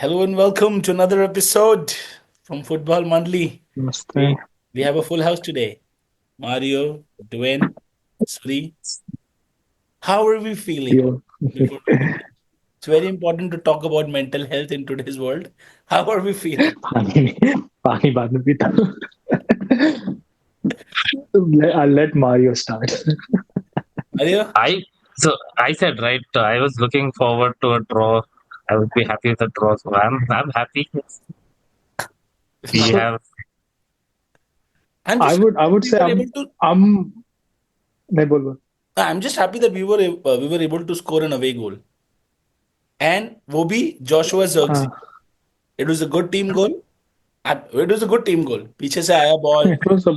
Hello and welcome to another episode from Football Monthly. Namaste. We have a full house today. Mario, Dwayne, Sri. How are we feeling You before we begin? It's very important to talk about mental health in today's world. How are we feeling? पानी पानी बाद में पीता हूँ. I'll let Mario start. Mario? I said right. I was looking forward to a draw. I would be happy with a draw. So I'm happy. We So have I'm I just would I happy that would we say were able to. I'm नहीं बोल बोल. I'm just happy that we were able to score an away goal. And वो भी Joshua Zirkzee. हाँ. It was a good team goal. It was a good team goal. पीछे से आया ball. It was a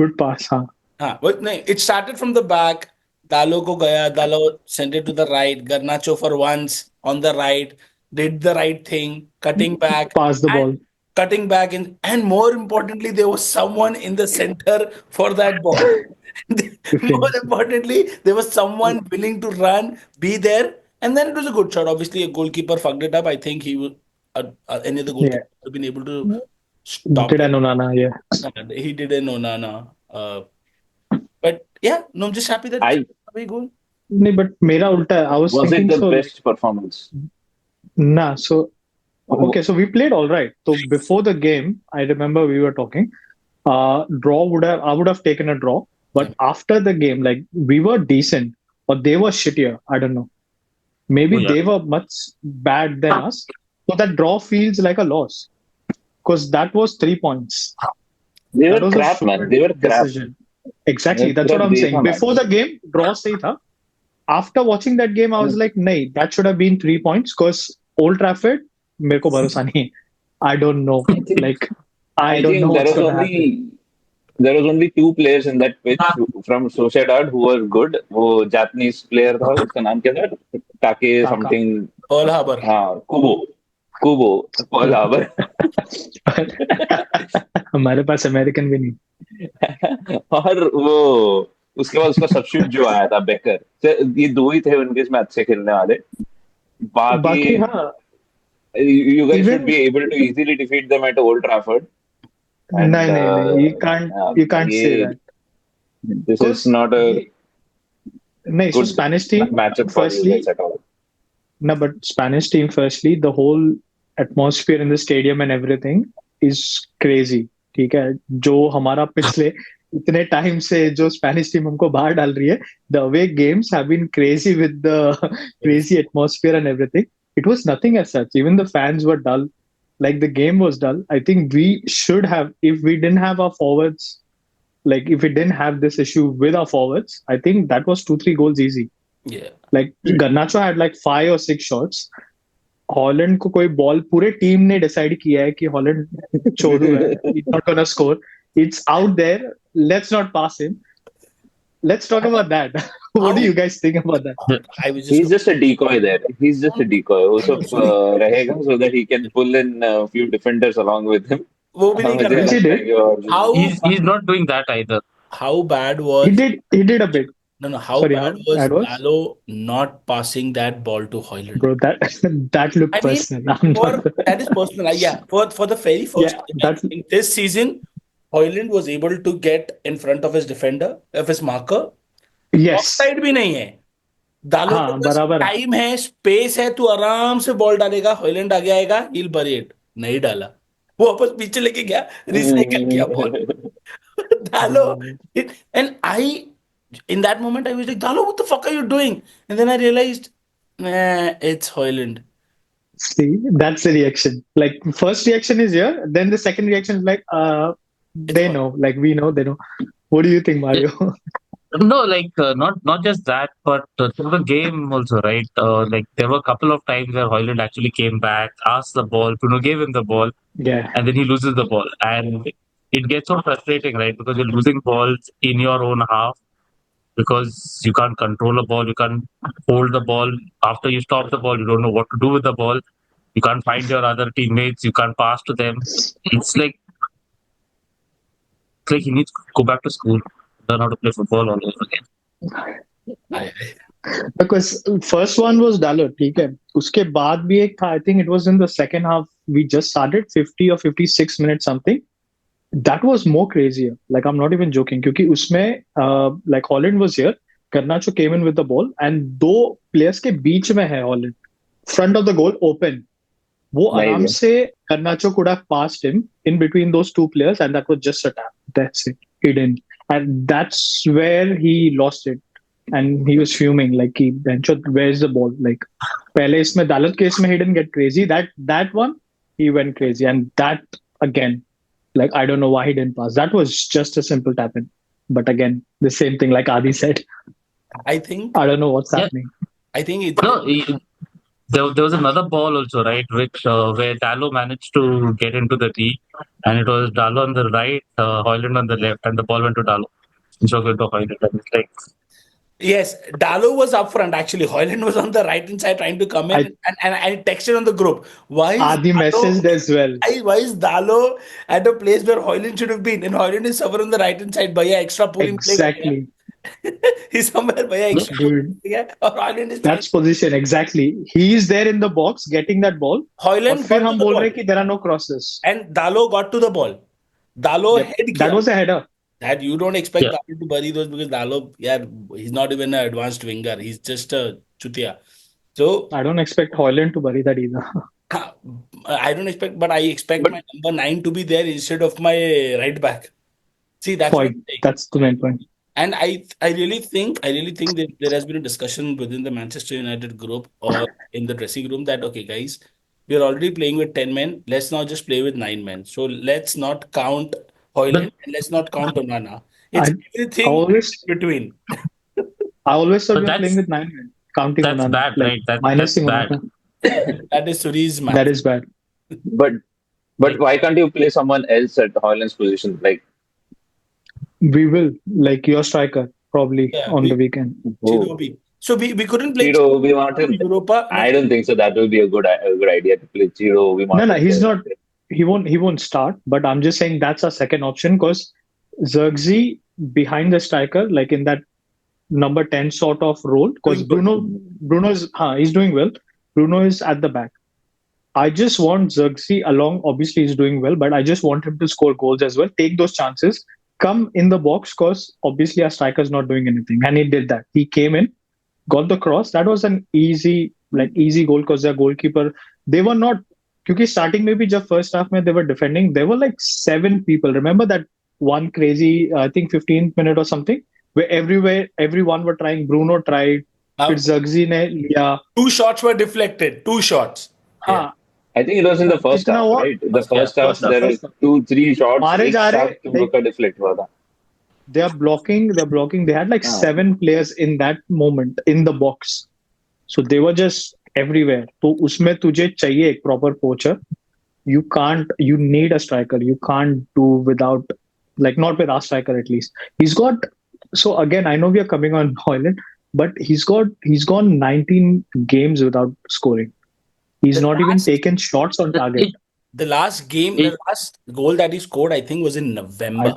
good pass. हाँ. नहीं, it started from the back. Dalo ko gaya. Dalo sent it to the right. Garnacho for once on the right did the right thing, Pass the ball. cutting back in, and more importantly, there was someone in the center for that ball. To More finish. importantly, there was someone willing to run, be there, and then it was a good shot. Obviously, a goalkeeper fucked it up. I think he would any other Yeah. goalkeeper would have been able to stop Did I it. know Nana? Yeah. He did a no, no, no. But yeah, no, I'm just happy that it's I away goal. नहीं, but मेरा उल्टा है. I was was it thinking the so. best performance? Nah. So okay. So we played all right. So before the game, I remember we were talking. Draw would have I would have taken a draw. Yeah. But after the game, like we were decent, or they were shittier. I don't know. oh Maybe yeah. they were much bad than us. So that draw feels like a loss because that was 3 points. They That were was a crap, man. They were stupid crap. decision. Exactly. They That's were what I'm saying. देखा Before match. the game, draw sahi tha. After watching that game, I was like, "Nahi, that should have been 3 points." Because Old Trafford, मेरे को भरोसा नहीं. I don't know. I think Like, I I don't know think what's gonna happen. there was only two players in that pitch from Sociedad who were good. वो Japanese player था उसका नाम क्या था? Take Kaka. something. Pearl Harbor. हाँ, Kubo, Paul Haber. हमारे पास American भी नहीं. और वो उसके बाद उसका सब्स्टिट्यूट जो आया था बेकर. ये दो ही थे उनके इसमें अच्छे खेलने वाले. बाकी बाकी हाँ. you guys should Even be able to easily defeat them at Old Trafford. And नहीं नहीं नहीं. You can't say that. this is Because not a no, so good Spanish team, matchup for you guys firstly, at all. no, but Spanish team, firstly, the whole atmosphere in the stadium and everything is crazy. ठीक है जो हमारा पिछले इतने time से जो Spanish team हमको बाहर डाल रही है the away games have been crazy with the crazy atmosphere and everything. It was nothing as such. Even the fans were dull. Like the game was dull. I think we should have, if we didn't have our forwards, like if we didn't have this issue with our forwards, I think that was 2-3 goals easy. Yeah. Like Garnacho had like 5 or 6 shots. Holland को कोई ball पूरे team ने decide किया है कि Holland छोड़ू है, he's not gonna score. It's out there. Let's not pass him. Let's talk about that. What do you guys think about that? I was He's just just a decoy there. He's just a decoy. वो सब Sorry. रहेगा so that he can pull in a few defenders along with him. वो भी नहीं कर मुझे रहा Which है. he लगता है did. कि और How He's not doing that either. how bad He was did. He did a bit. no, how Sorry, how bad was that was, Gallo not passing that ball to Hoyland? bro. That that looked I mean, personal. I'm for not. that is personal. Yeah, for the very Yeah, first time that's in this season, Hoyland was able to get in front of his defender, of his marker. yes. Offside भी नहीं है. दालो के हाँ पास बराबर है. Time है, space है, तू आराम से बॉल डालेगा. हॉयलैंड आगे आएगा, he'll bury it. नहीं डाला. वो वापस पीछे लेके गया, रिसाइकल किया ball. Dalo, and in that moment, I was like, Dalo, what the fuck are you doing? And then I realized, nah, it's Hoyland. See, that's the reaction. Like first reaction is here, then the second reaction is like, It's they Hoyland. know, like we know, they know. What do you think, Mario? No, not just that, but through the game also, right? Like there were a couple of times where Hoyland actually came back, asked the ball, Bruno gave him the ball, Yeah, and then he loses the ball, and it gets so frustrating, right? Because you're losing balls in your own half because you can't control a ball, you can't hold the ball. After you stop the ball, you don't know what to do with the ball. You can't find your other teammates. You can't pass to them. It's like he needs to go back to school, learn how to play football all over again. I, Because first one was Dalot, ठीक है. उसके बाद भी एक था. I think it was in the second half. We just started 50 or 56 minutes something. That was more crazier. Like I'm not even joking. क्योंकि उसमें like Holland was here. Garnacho came in with the ball and दो players के बीच में है Holland. Front of the goal open. वो Nice, आराम yeah. से Garnacho could have passed him in between those two players and that was just a tap. That's it. He didn't. And that's where he lost it. And he was fuming like he Bencho, where's the ball? Like पहले इसमें दालत case में he didn't get crazy. That one he went crazy. And that again, like I don't know why he didn't pass. That was just a simple tap in. But again, the same thing like Adi said. I think I don't know what's Yeah. happening. I think it's No, there was another ball also, right, which where Dallo managed to get into the tee, and it was Dallo on the right, Hoyland on the left, and the ball went to Dallo instead of going to Hoyland. And it's like, yes, Dalo was up front actually. Hoyland was on the right hand side trying to come in, I and I texted on the group. Why is Adi Dalo? messaged as well. Why is Dalo at a place where Hoyland should have been? And Hoyland is somewhere on the right hand side. Bhaiya, extra pulling play. Exactly. He's somewhere. Bhaiya, extra pulling Dude. play. Or Hoyland is trying. That's position exactly. He is there in the box getting that ball. और Hoyland फिर got to हम the बोल ball, रहे हैं कि there are no crosses. and Dalo got to the ball. Dalo Yep. head That kiya. was a header. That you don't expect yeah, Dalo to bury those because Dalo, yeah, he's not even an advanced winger. He's just a chutia. So I don't expect Hoyland to bury that either. I don't expect, but I expect But my number nine to be there instead of my right back. See, that's what Point. I'm saying. That's the main point. And I really think that there has been a discussion within the Manchester United group or in the dressing room that okay, guys, we are already playing with 10 men. Let's now just play with 9 men. So let's not count but Hoyland and let's not count Onana. It's I everything always in between. I always thought but we were playing with 9 men, counting that's Onana, bad, like right? That's minusing bad. Onana. That is Suri's That math. is bad. but Like, why can't you play someone else at Hoyland's position? Like, We will, like your striker, probably yeah, on the weekend. oh, Chidobe. So we couldn't play Chiro Obi Chidobe in Martin. Europa. No, I don't think so. That will be a good idea to play Chiro Obi No, Martin he's there. not. He won't start. But I'm just saying that's our second option because Zirkzee behind the striker, like in that number 10 sort of role, because doing good. Bruno is he's doing well. Bruno is at the back. I just want Zirkzee along. Obviously, he's doing well, but I just want him to score goals as well. Take those chances. Come in the box because obviously our striker's not doing anything, and he did that. He came in, got the cross. That was an easy goal because their goalkeeper. They were not. क्योंकि starting में भी जब first half में they were defending, there were like 7 people. Remember that one crazy, I think 15th minute or something, where everyone were trying. Bruno tried, फिर Zirkzee ने लिया. 2 shots were deflected. 2 shots. Yeah. हाँ, I think it was in the first कितना half, हुआ? right? The First half. first half, First half, there were first half. 2-3 shots. मारे एक जा रहे, साथ तुम लोग का deflect हुआ था. they're blocking. They had like हाँ. 7 players in that moment in the box. So they were just everywhere. तो उसमें तुझे चाहिए एक proper poacher. You need a striker. You can't do without, like not with our striker at least. He's got, so again, I know we are coming on Hoyland, but he's gone 19 games without scoring. He's The not even last- taken shots on target. The last game, the last goal that he scored, I think, was in November.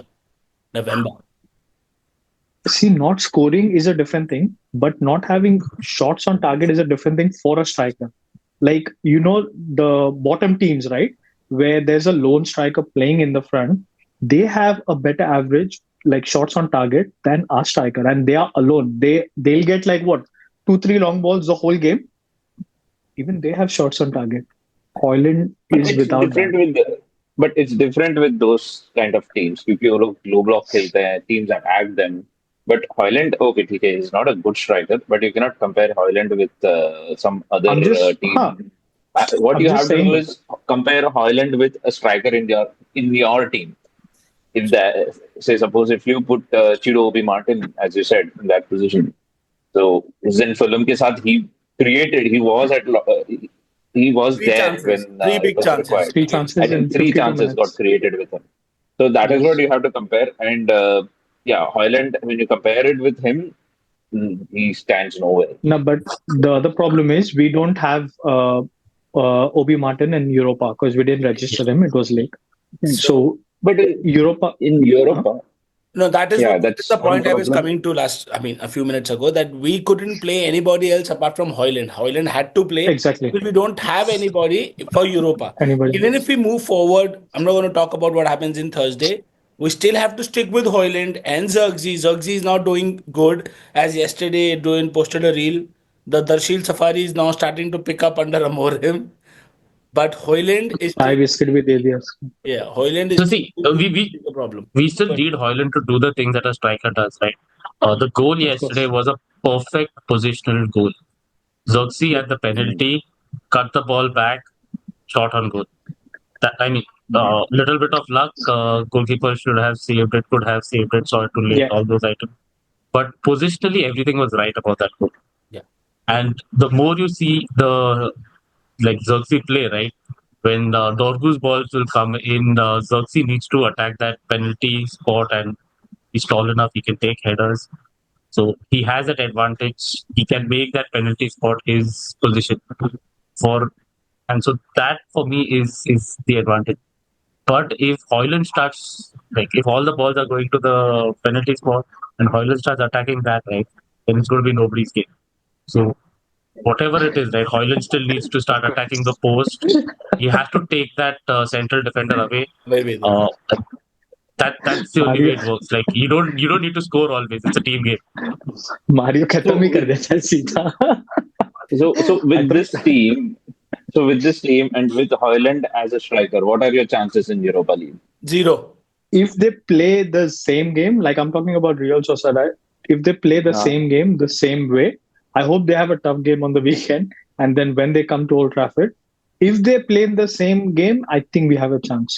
See, not scoring is a different thing, but not having shots on target is a different thing for a striker. Like, the bottom teams, right? Where there's a lone striker playing in the front, they have a better average, like shots on target, than our striker, and they are alone. They'll get like what, 2-3 long balls the whole game. Even they have shots on target. Hoyland But is it's without different that. but it's different with those kind of teams. क्योंकि वो लोग low block खेलते हैं, teams attack them. But Hoyland, okay, ठीक है, is not a good striker, but you cannot compare Hoyland with some other I'm just, team. What I'm you just have to saying. do is compare Hoyland with a striker in your team. If that, say, suppose if you put Chido Obi Martin, as you said, in that position, so then Fulham के साथ he was Three there chances. when Three it big was chances. required. 3 chances I in think 3 52 chances got minutes. created with him. So that is Yes. what you have to compare. And yeah, Hoyland, when you compare it with him, he stands nowhere. No, but the other problem is we don't have Obi Martin in Europa because we didn't register him. It was late. So But Europa, in Europa, No, Yeah, that is that's the one point I was problem. coming to a few minutes ago, that we couldn't play anybody else apart from Hoyland. Hoyland had to play Exactly. because we don't have anybody for Europa. Anybody? Even if we move forward, I'm not going to talk about what happens in Thursday. We still have to stick with Hoyland and Zirkzee. Zirkzee is not doing good, as yesterday doing posted a reel. The Darshil Safari is now starting to pick up under Amorim, but Hoyland is still, चाय biscuit भी दे दिया उसको. yeah, Hoyland is So still see, a problem. we still need Hoyland to do the things that a striker does, right? The goal Of yesterday course. was a perfect positional goal. Xerxes at the penalty, cut the ball back, shot on goal. That, I mean, little bit of luck. Goalkeeper should have saved it, could have saved it, saw it too late, Yeah. all those items. But positionally, everything was right about that goal. Yeah. And the more you see the like Xerxes play, right? When Dorgu's balls will come in, Xerxes needs to attack that penalty spot, and he's tall enough, he can take headers. So he has that advantage. He can make that penalty spot his position for, and so that for me is the advantage. But if Hoyland starts, like if all the balls are going to the penalty spot and Hoyland starts attacking that, right, then it's going to be nobody's game. So whatever it is, right, Hoyland still needs to start attacking the post. He has to take that central defender away. Very well. Uh, that's the only way Mario it works. Like you don't need to score always. It's a team game. Mario खत्म So ही कर with देता है सीधा. so I with thought this team, and with Hoyland as a striker, what are your chances in Europa League? Zero. if they play the same game, like I'm talking about Real Sociedad, if they play the Uh, same game the same way, I hope they have a tough game on the weekend. And then when they come to Old Trafford, if they play in the same game, I think we have a chance.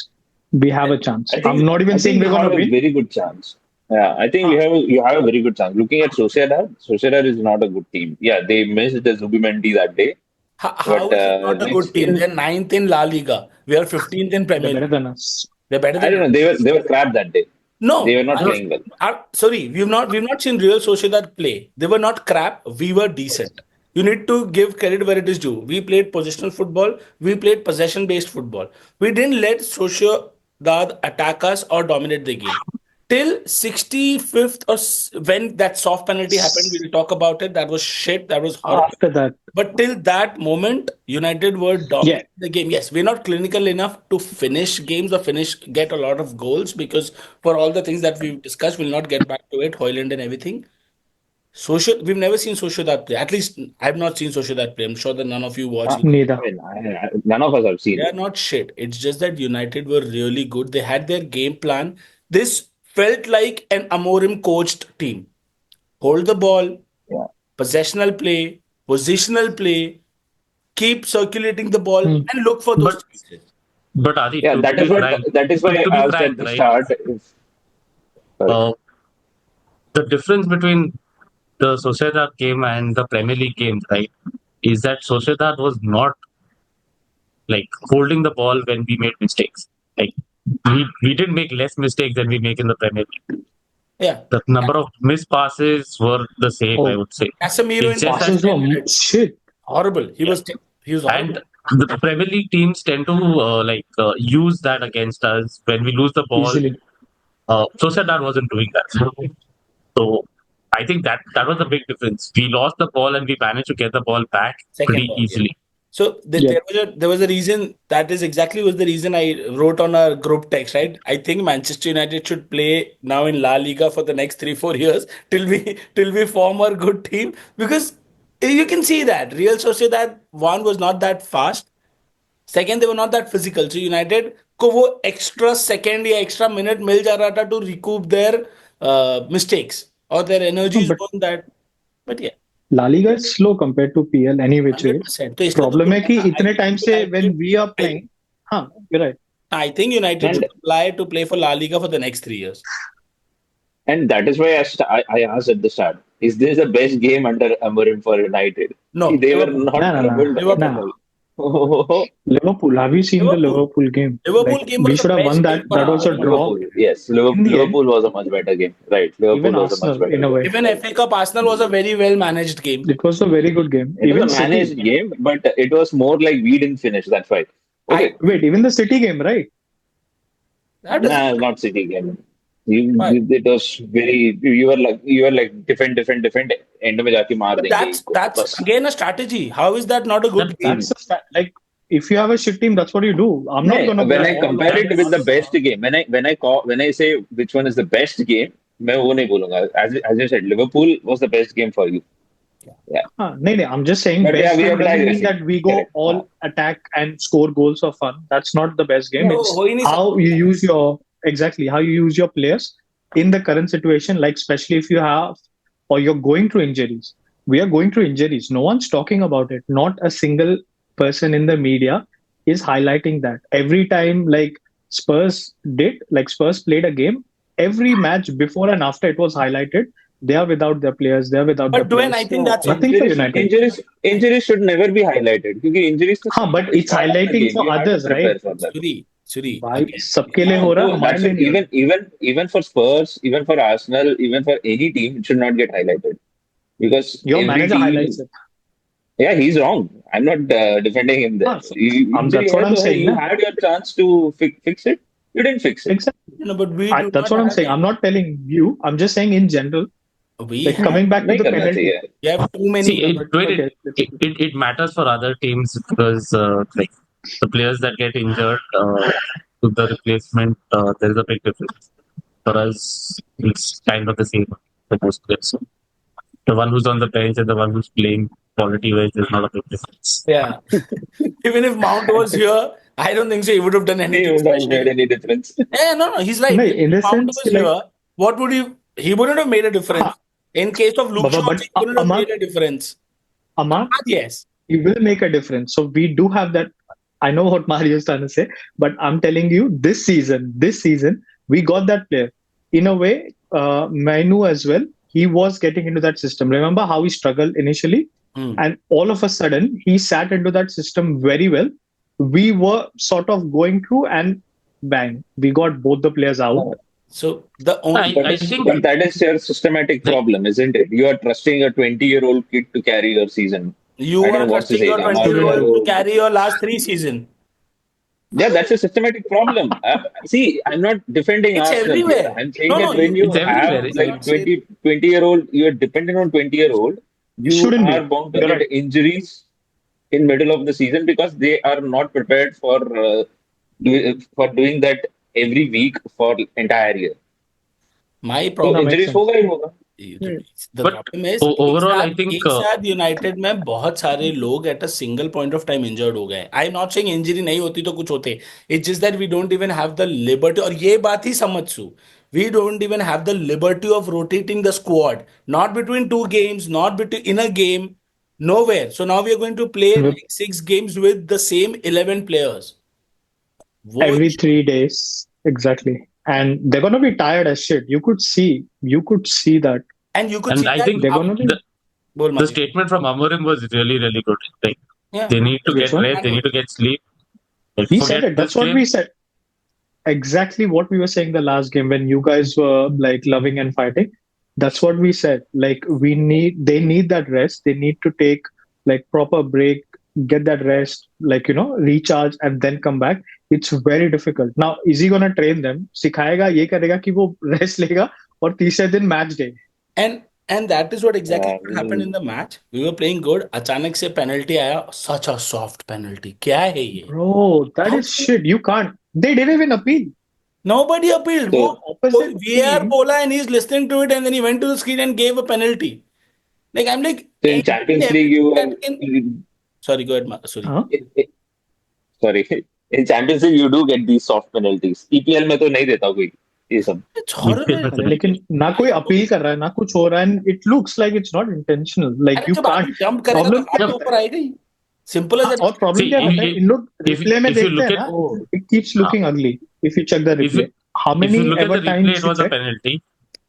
We have a chance. I'm not I even saying think we're you have gonna a win. very good chance. Yeah, I think Huh. you have a very good chance. Looking at Sociedad, Sociedad is not a good team. Yeah, they missed the Zubimendi that day, How but is it not a good next team? game, They're ninth in La Liga. We are 15th in They're Premier better League. than us. They're better I than don't us. know. They were crap that day. They No, were not playing well. sorry, we've not seen Real Sociedad play. They were not crap. We were decent. You need to give credit where it is due. We played positional football. We played possession-based football. We didn't let Sociedad attack us or dominate the game till 65th, or when that soft penalty happened. We'll talk about it. That was shit. That was horrible. After that, But till that moment, United were yeah, dominating the game. Yes, we're not clinical enough to finish games or get a lot of goals, because for all the things that we've discussed, we'll not get back to it, Hoyland and everything. We've never seen Sociedad play. At least I've not seen Sociedad play. I'm sure that none of you watch. neither. None of us have They seen are it. not shit. It's just that United were really good. They had their game plan. This felt like an Amorim coached team. Hold the ball, Yeah, possessional play, positional play, keep circulating the ball Hmm. and look for those But chances. Adi, yeah. to be frank, That is why to be I was at frank, the right? start. Sorry. Uh, the difference between the Sociedad game and the Premier League games, right, is that Sociedad was not like holding the ball when we made mistakes. Like we didn't make less mistakes than we make in the Premier League. Yeah. The number of missed passes were the same, I Oh, would say. Casemiro It's in the just that first passes 10 were minutes. shit. Horrible. yeah. He was horrible. And the Premier League teams tend to use that against us when we lose the ball. Easily. Sociedad wasn't doing that. So I think that was the big difference. We lost the ball and we managed to get the ball back Second pretty ball, yeah. easily. So Yeah. there was a reason, that is exactly was the reason I wrote on our group text, right? I think Manchester United should play now in La Liga for the next 3-4 years till we form a good team, because you can see that Real Sociedad one was not that fast. Second, they were not that physical. So United को वो extra second या extra minute मिल जा रहा था to recoup their mistakes, or their No, energies but on that. But yeah, La Liga is slow compared to PL any which way. 100%. तो इसलिए तो Problem है बोल कि रहा था, इतने time से when we are I, playing, हाँ, you're right. I think United And should apply to play for La Liga for the next 3 years. that is why I asked at the start: is this the best game under Amorim for United? No, They were Liverpool. No, not no, no, troubled at Liverpool. no. all. Oh, Liverpool. Have you seen the Liverpool. Liverpool game? Liverpool Like game we was the should have won best that. game for That was a Amorim. draw Liverpool, yes, in the end. Liverpool was a much better game. Right, Even Liverpool was a much Arsenal, better in a game. way, Even Right. FA Cup Arsenal was a very well managed game. it was a very good game. It was Even a City. managed game, but it was more like we didn't finish. That's why. I Okay, Wait, even the City game, right? That doesn't nah, not City game. Why? It was very. You were like different. End में जाके मार But देंगे that's इनको that's बस. again a strategy. How is that not a That, good That's game? like if you have a shit team, that's what you do. I'm not No, gonna when go I all compare on it with the on. best game, when I say which one is the best game, मैं वो नहीं बोलूंगा. As you said, Liverpool was the best game for you. Yeah, No, I'm just saying but yeah, best we game are doesn't mean digressing. that we go Correct. all attack and score goals for fun. That's not the best game. वो It's हो ही नहीं how सकता. you use your exactly how you use your players in the current situation, like especially if you have or you're going through injuries. We are going through injuries. No one's talking about it. Not a single person in the media is highlighting that. Every time like Spurs played a game, every match before and after it was highlighted they are without their players. They are without their But Dwayne, I players. think No, that's okay. Nothing for United. injuries should never be highlighted. क्योंकि injuries तो हाँ but it's start of the highlighting game. for You have to others, right? prepare for that. भाई Again. सबके लिए हाँ, हो रहा तो है हमारे that's लिए it. नहीं हो रहा. Even for Spurs, even for Arsenal, even for any team, it should not get highlighted because Your every manager highlights team. it. Yeah, he's wrong. I'm not defending him there. हाँ, so, Injury that's what है I'm तो है. saying You ना. had your chance to fix it. You didn't fix it. Exactly. No, but we do That's not what I'm have saying. I'm not telling you. I'm just saying in general. we Like have coming back to नहीं the करना penalty. चाहिए. we have too many. see, Yeah, but okay, let's see. it matters for other teams because like the players that get injured to the replacement, there is a big difference. For us, it's kind of the same for most players. So the one who's on the bench and the one who's playing quality wise, there's not a big difference. Yeah. Even if Mount was here, I don't think so he would have done He anything would have made special. any difference. No, he's right. No, If in the Mount sense was like here, what would he wouldn't have made a हाँ, difference. In case of Luke Baba, Shaw, but he wouldn't have made Amak, a difference. Amak, Yes. it will make a difference. So we do have that. I know what Mario is trying to say, but I'm telling you, this season, we got that player. In a way, Manu as well, he was getting into that system. Remember how he struggled initially? Hmm. And all of a sudden, he sat into that system very well. We were sort of going through, and bang, we got both the players out. So the only I think But that is your systematic like problem, isn't it? You are trusting a 20-year-old kid to carry your season. I you don't are know what's his trusting age. your Amar, 20-year-old to carry your last 3 seasons. yeah, that's a systematic problem. See, I'm not defending It's Arsenal here. everywhere. I'm saying No, that when you you it's have everywhere. you like cannot say 20-year-old, you're dependent on 20-year-old, It you shouldn't are be. bound to You're get right. injuries in middle of the season because they are not prepared for doing that every week for entire year. my तो No, problem. makes injuries sense. होगा ही होगा. The But problem is overall, I think एक साथ United में बहुत सारे लोग at a single point of time injured हो गए. I am not saying injury नहीं होती तो कुछ होते. It's just that we don't even have the liberty. और ये बात ही समझ we don't even have the liberty of rotating the squad, not between two games, not between in a game, nowhere. So now we are going to play like 6 games with the same 11 players. वो Every 3 days, exactly. And they're gonna be tired as shit. You could see that. and you could and see I that think They're gonna be बोल the Mario. statement from Amorim was really, really good. Like Yeah, they need to which get one? rest, they need to get sleep. Like We said forget it. this That's what game. we said. Exactly what we were saying the last game when you guys were like loving and fighting. That's what we said. Like they need that rest. They need to take like proper break, get that rest, like recharge and then come back. It's very difficult. Now, is he gonna train them? सिखाएगा ये करेगा कि वो rest लेगा और तीसरे दिन match day. and that is what exactly Yeah, what happened in the match. We were playing good. अचानक से penalty आया. Such a soft penalty. क्या है ये? Bro, that How is shit. You can't. They didn't even appeal. Nobody appealed. वो so Opposite VAR team. बोला and he's listening to it and then he went to the screen and gave a penalty. Like I'm like so in anything and Champions League everything you are that can. Sorry, go ahead. Sorry. Huh? sorry. In Champions League you do get these soft penalties. EPL में तो नहीं देता कोई ये सब. It's horrible. अरे लेकिन ना कोई अपील कर रहा है ना कुछ हो रहा है and it looks like it's not intentional like अरे you जब can't आदमी जंप करेगा तो problem हाथ क्या तो पता ऊपर है आएगा ही. Simple as हाँ, that. और प्रॉब्लम See, क्या पता है इन लोग if रिप्ले में if you देखते look हैं at ना it keeps looking ugly if you check the if you replay how if many you look at ever the replay, times it you was a check penalty.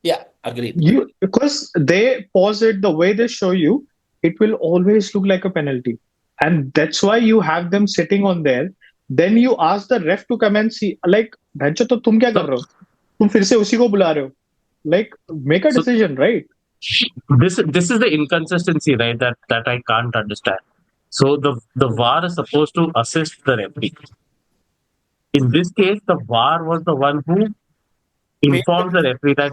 Yeah, agreed. you because they pause it the way they show you it will always look like a penalty and that's why you have them sitting on there then you ask the ref to come and see like भैंचो तो तुम क्या कर So रहे हो तुम फिर से उसी को बुला रहे हो like make a so decision right this is the inconsistency, right? That I can't understand. So the VAR is supposed to assist the referee. In this case, the VAR was the one who informs the referee that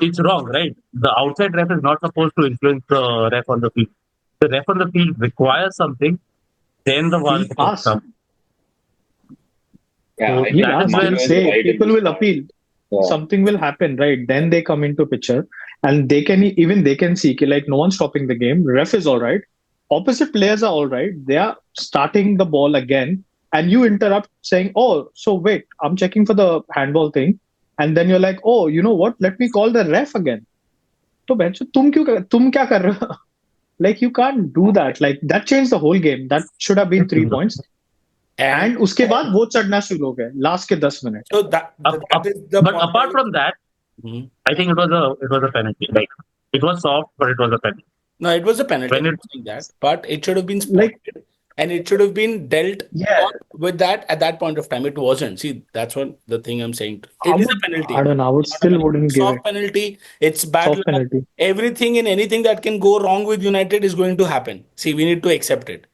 it's wrong, right? The outside ref is not supposed to influence the ref on the field. The ref on the field requires something, then the VAR He'll is supposed to ask. come. Yeah, So I He'll think that is ask. where He'll Manu is say. right in People this will part. appeal. Yeah. Something will happen, right? Then they come into picture, and they can even they can see like no one's stopping the game. Ref is all right. Opposite players are all right. They are starting the ball again, and you interrupt saying, "Oh, so wait, I'm checking for the handball thing," and then you're like, "Oh, you know what? Let me call the ref again." तो बहनचोद तुम क्या कर रहे हो? Like you can't do that. Like that changed the whole game. That should have been 3 points. And And उसके बाद वो चढ़ना शुरू हो गए लास्ट के 10 minute. so that is the but point. apart from that, Mhm. I think it was a penalty. Like it was soft, but it was a penalty. No, it was a penalty. When I'm it not saying that, but it should have been Like spotted, and it should have been dealt yeah, with that at that point of time. It wasn't. See, that's what the thing I'm saying. I It is a would penalty. I don't know. I would Not a still penalty. wouldn't give it Soft penalty. It's bad soft luck. penalty. Everything and anything that can go wrong with United is going to happen. See, we need to accept it.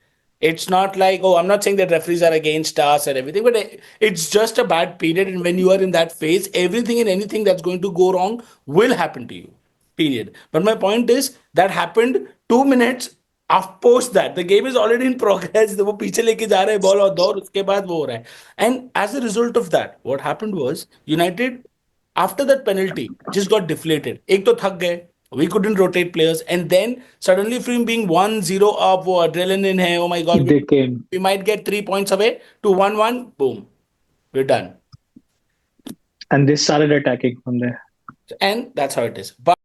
It's not like, oh, I'm not saying that referees are against us and everything, but it's just a bad period. And when you are in that phase, everything and anything that's going to go wrong will happen to you. Period. But my point is that happened 2 minutes after post that. The game is already in progress. वो पीछे लेके जा रहे हैं ball और दौर उसके बाद वो हो रहा है. And as a result of that, what happened was United after that penalty just got deflated. एक तो थक गए. We couldn't rotate players, and then suddenly from being 1-0 up, वो adrenaline है. Oh my God, They came we might get 3 points away to 1-1. Boom, we're done, and they started attacking from there. and that's how it is. But